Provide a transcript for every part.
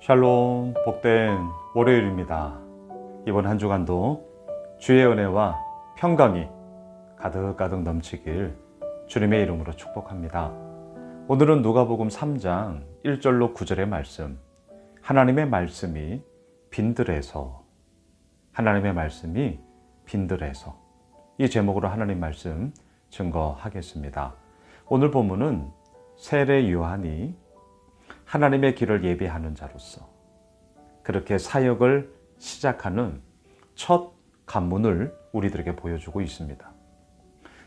샬롬, 복된 월요일입니다. 이번 한 주간도 주의 은혜와 평강이 가득가득 넘치길 주님의 이름으로 축복합니다. 오늘은 누가복음 3장 1절로 9절의 말씀, 하나님의 말씀이 빈들에서 이 제목으로 하나님 말씀 증거하겠습니다. 오늘 본문은 세례 요한이 하나님의 길을 예비하는 자로서 그렇게 사역을 시작하는 첫 관문을 우리들에게 보여주고 있습니다.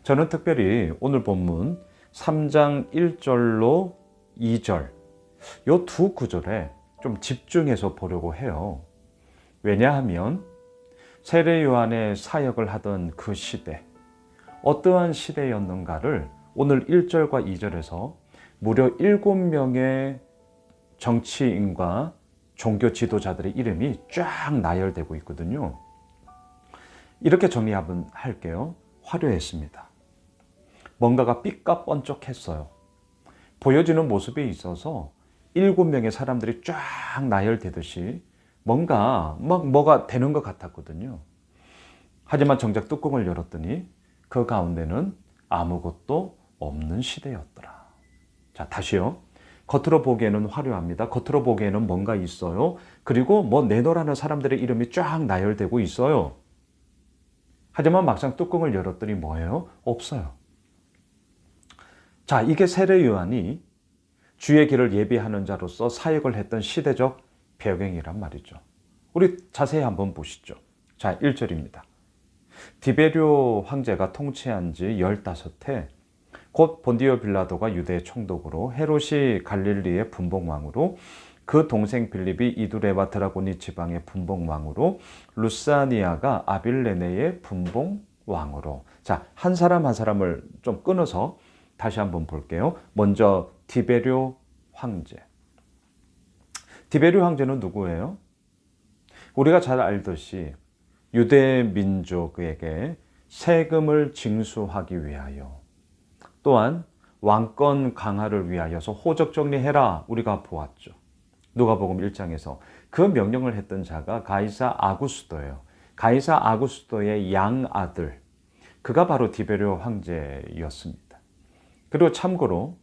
저는 특별히 오늘 본문 3장 1절로 2절 이 두 구절에 좀 집중해서 보려고 해요. 왜냐하면 세례 요한의 사역을 하던 그 시대, 어떠한 시대였는가를 오늘 1절과 2절에서 무려 7명의 정치인과 종교 지도자들의 이름이 쫙 나열되고 있거든요. 이렇게 정리 한번 할게요. 화려했습니다. 뭔가가 삐까뻔쩍했어요. 보여지는 모습에 있어서 7명의 사람들이 쫙 나열되듯이 뭐가 되는 것 같았거든요. 하지만 정작 뚜껑을 열었더니 그 가운데는 아무것도 없는 시대였더라. 자, 다시요. 겉으로 보기에는 화려합니다. 겉으로 보기에는 뭔가 있어요. 그리고 내놓으라는 사람들의 이름이 쫙 나열되고 있어요. 하지만 막상 뚜껑을 열었더니 뭐예요? 없어요. 자, 이게 세례 요한이 주의 길을 예비하는 자로서 사역을 했던 시대적 배경이란 말이죠. 우리 자세히 한번 보시죠. 자, 1절입니다. 디베rio 황제가 통치한 지 15해 곧 본디오 빌라도가 유대 총독으로 헤롯이 갈릴리의 분봉왕으로 그 동생 빌립이 이두레와 드라고니 지방의 분봉왕으로 루사니아가 아빌레네의 분봉왕으로. 자, 한 사람 한 사람을 좀 끊어서 다시 한번 볼게요. 먼저 디베rio 황제. 디베rio 황제는 누구예요? 우리가 잘 알듯이 유대 민족에게 세금을 징수하기 위하여 또한 왕권 강화를 위하여서 호적 정리해라 우리가 보았죠. 누가복음 1장에서 그 명령을 했던 자가 가이사 아구스도예요. 가이사 아구스도의 양아들, 그가 바로 디베rio 황제였습니다. 그리고 참고로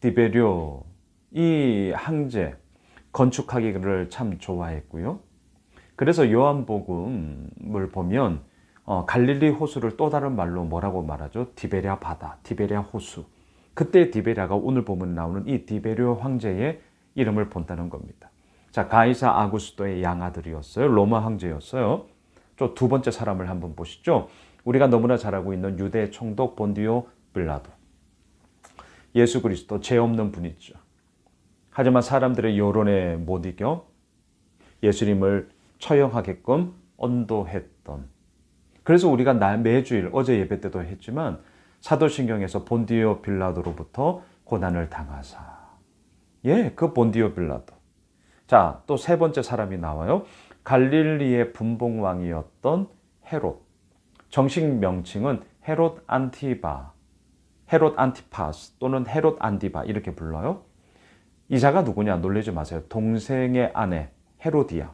디베rio 이 황제 건축하기를 참 좋아했고요. 그래서 요한복음을 보면 갈릴리 호수를 또 다른 말로 뭐라고 말하죠? 디베랴 바다, 디베랴 호수. 그때 디베랴가 오늘 본문에 나오는 이 디베rio 황제의 이름을 본다는 겁니다. 자, 가이사 아구스도의 양아들이었어요. 로마 황제였어요. 또 두 번째 사람을 한번 보시죠. 우리가 너무나 잘 알고 있는 유대 총독 본디오 빌라도. 예수 그리스도 죄 없는 분이죠. 하지만 사람들의 여론에 못 이겨 예수님을 처형하게끔 언도했던. 그래서 우리가 매주일 어제 예배 때도 했지만 사도신경에서 본디오 빌라도로부터 고난을 당하사. 그 본디오 빌라도. 자, 또 세 번째 사람이 나와요. 갈릴리의 분봉왕이었던 헤롯. 정식 명칭은 헤롯 안티파스 또는 헤롯 안디바 이렇게 불러요. 이 자가 누구냐? 놀라지 마세요. 동생의 아내 헤로디아.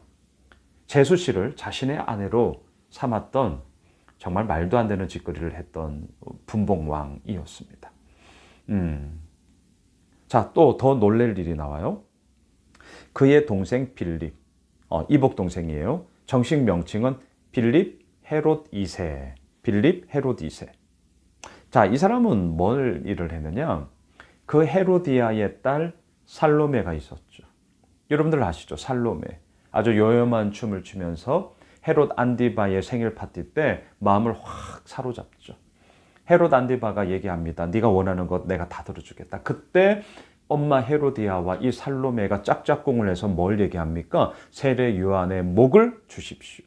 제수 씨를 자신의 아내로 삼았던 정말 말도 안 되는 짓거리를 했던 분봉왕이었습니다. 자, 또 더 놀랄 일이 나와요. 그의 동생 빌립, 이복 동생이에요. 정식 명칭은 빌립 헤롯 2세. 빌립 헤롯 2세. 자, 이 사람은 뭘 일을 했느냐? 그 헤로디아의 딸 살로메가 있었죠. 여러분들 아시죠? 살로메. 아주 요염한 춤을 추면서 헤롯 안디바의 생일 파티 때 마음을 확 사로잡죠. 헤롯 안디바가 얘기합니다. 네가 원하는 것 내가 다 들어주겠다. 그때 엄마 헤로디아와 이 살로메가 짝짝꿍을 해서 뭘 얘기합니까? 세례 요한의 목을 주십시오.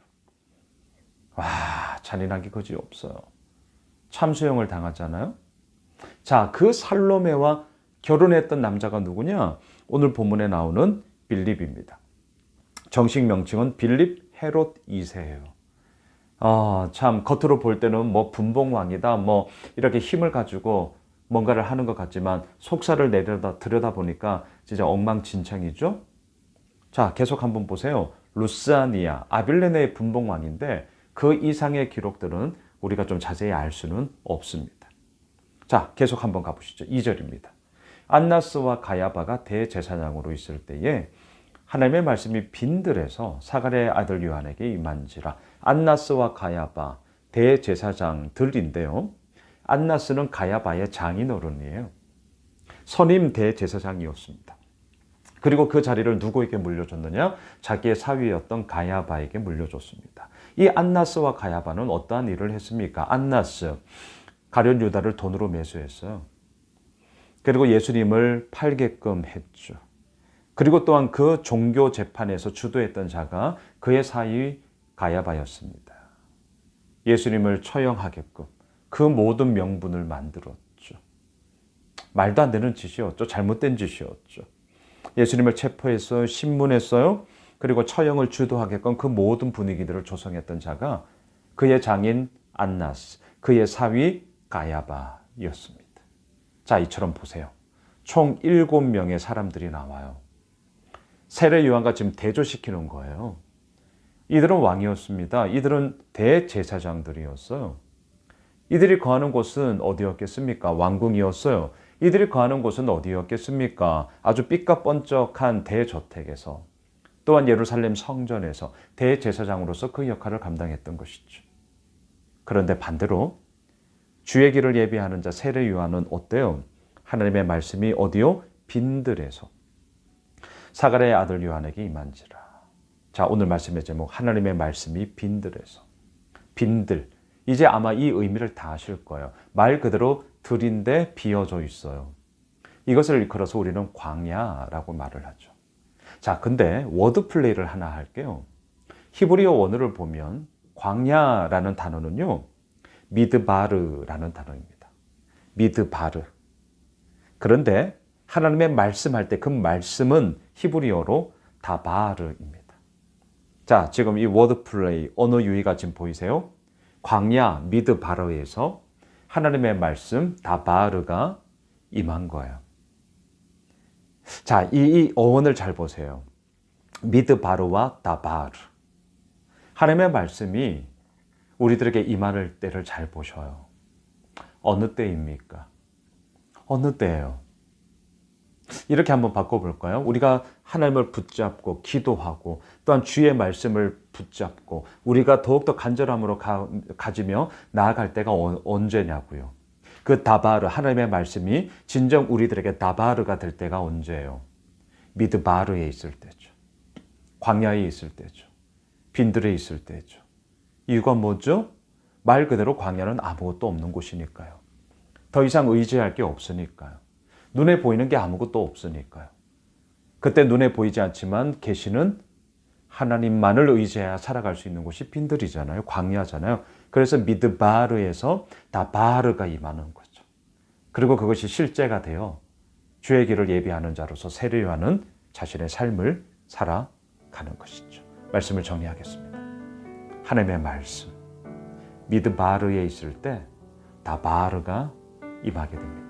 와, 잔인한 게 그지 없어요. 참수형을 당하잖아요. 자, 그 살로메와 결혼했던 남자가 누구냐? 오늘 본문에 나오는 빌립입니다. 정식 명칭은 빌립 헤롯 2세예요. 참 겉으로 볼 때는 분봉왕이다 이렇게 힘을 가지고 뭔가를 하는 것 같지만 속살을 들여다 보니까 진짜 엉망진창이죠. 자, 계속 한번 보세요. 루스아니아, 아빌레네의 분봉왕인데 그 이상의 기록들은 우리가 좀 자세히 알 수는 없습니다. 자, 계속 한번 가보시죠. 2절입니다. 안나스와 가야바가 대제사장으로 있을 때에 하나님의 말씀이 빈들에서 사가랴의 아들 요한에게 임한지라. 안나스와 가야바 대제사장들인데요. 안나스는 가야바의 장인어른이에요. 선임 대제사장이었습니다. 그리고 그 자리를 누구에게 물려줬느냐? 자기의 사위였던 가야바에게 물려줬습니다. 이 안나스와 가야바는 어떠한 일을 했습니까? 안나스, 가룟 유다를 돈으로 매수했어요. 그리고 예수님을 팔게끔 했죠. 그리고 또한 그 종교 재판에서 주도했던 자가 그의 사위 가야바였습니다. 예수님을 처형하게끔 그 모든 명분을 만들었죠. 말도 안 되는 짓이었죠. 잘못된 짓이었죠. 예수님을 체포했어요. 신문했어요. 그리고 처형을 주도하게끔 그 모든 분위기들을 조성했던 자가 그의 장인 안나스, 그의 사위 가야바였습니다. 자, 이처럼 보세요. 총 7명의 사람들이 나와요. 세례 요한과 지금 대조시키는 거예요. 이들은 왕이었습니다. 이들은 대제사장들이었어요. 이들이 거하는 곳은 어디였겠습니까? 왕궁이었어요. 이들이 거하는 곳은 어디였겠습니까? 아주 삐까뻔쩍한 대저택에서, 또한 예루살렘 성전에서 대제사장으로서 그 역할을 감당했던 것이죠. 그런데 반대로 주의 길을 예비하는 자 세례 요한은 어때요? 하나님의 말씀이 어디요? 빈들에서 사가랴의 아들 요한에게 임한지라. 자, 오늘 말씀의 제목, 하나님의 말씀이 빈들에서. 빈들, 이제 아마 이 의미를 다 아실 거예요. 말 그대로 들인데 비어져 있어요. 이것을 일컬어서 우리는 광야라고 말을 하죠. 자, 근데 워드 플레이를 하나 할게요. 히브리어 원어를 보면 광야라는 단어는요, 미드바르라는 단어입니다. 미드바르. 그런데 하나님의 말씀할 때 그 말씀은 히브리어로 다바르입니다. 자, 지금 이 워드 플레이, 언어 유희가 지금 보이세요? 광야, 미드바르에서 하나님의 말씀, 다바르가 임한 거예요. 자, 이 어원을 잘 보세요. 미드바르와 다바르. 하나님의 말씀이 우리들에게 임할 때를 잘 보셔요. 어느 때입니까? 어느 때예요? 이렇게 한번 바꿔볼까요? 우리가 하나님을 붙잡고 기도하고 또한 주의 말씀을 붙잡고 우리가 더욱더 간절함으로 가지며 나아갈 때가 언제냐고요. 그 다바르, 하나님의 말씀이 진정 우리들에게 다바르가 될 때가 언제예요? 미드바르에 있을 때죠. 광야에 있을 때죠. 빈들에 있을 때죠. 이유가 뭐죠? 말 그대로 광야는 아무것도 없는 곳이니까요. 더 이상 의지할 게 없으니까요. 눈에 보이는 게 아무것도 없으니까요. 그때 눈에 보이지 않지만 계시는 하나님만을 의지해야 살아갈 수 있는 곳이 빈들이잖아요. 광야잖아요. 그래서 미드바르에서 다바르가 임하는 거죠. 그리고 그것이 실제가 되어 주의 길을 예비하는 자로서 세례 요한은 자신의 삶을 살아가는 것이죠. 말씀을 정리하겠습니다. 하나님의 말씀, 미드바르에 있을 때 다바르가 임하게 됩니다.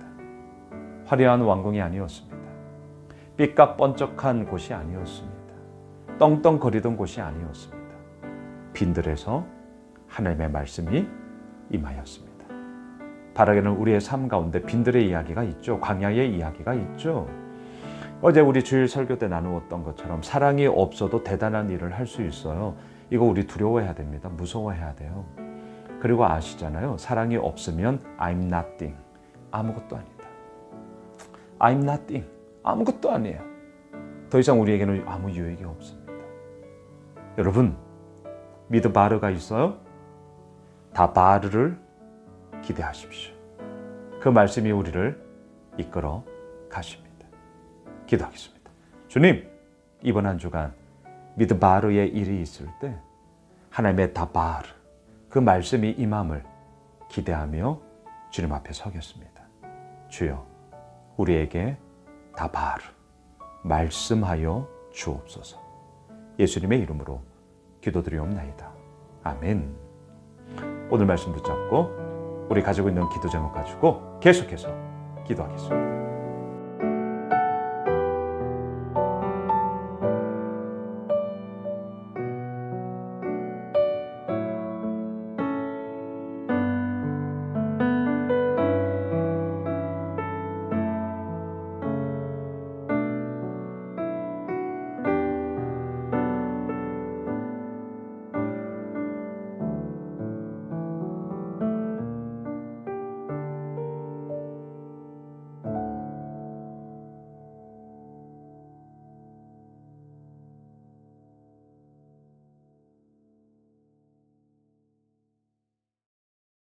화려한 왕궁이 아니었습니다. 삐까뻔쩍한 곳이 아니었습니다. 떵떵거리던 곳이 아니었습니다. 빈들에서 하나님의 말씀이 임하였습니다. 바라기는 우리의 삶 가운데 빈들의 이야기가 있죠. 광야의 이야기가 있죠. 어제 우리 주일 설교 때 나누었던 것처럼 사랑이 없어도 대단한 일을 할 수 있어요. 이거 우리 두려워해야 됩니다. 무서워해야 돼요. 그리고 아시잖아요. 사랑이 없으면 I'm nothing. 아무것도 아니다. I'm nothing. 아무것도 아니에요. 더 이상 우리에게는 아무 유익이 없습니다. 여러분, 미드바르가 있어요? 다바르를 기대하십시오. 그 말씀이 우리를 이끌어 가십니다. 기도하겠습니다. 주님, 이번 한 주간 미드바르의 일이 있을 때 하나님의 다바르, 그 말씀이 임함을 기대하며 주님 앞에 서겠습니다. 주여, 우리에게 다바르, 말씀하여 주옵소서. 예수님의 이름으로 기도드리옵나이다. 아멘. 오늘 말씀 붙잡고 우리 가지고 있는 기도 제목 가지고 계속해서 기도하겠습니다.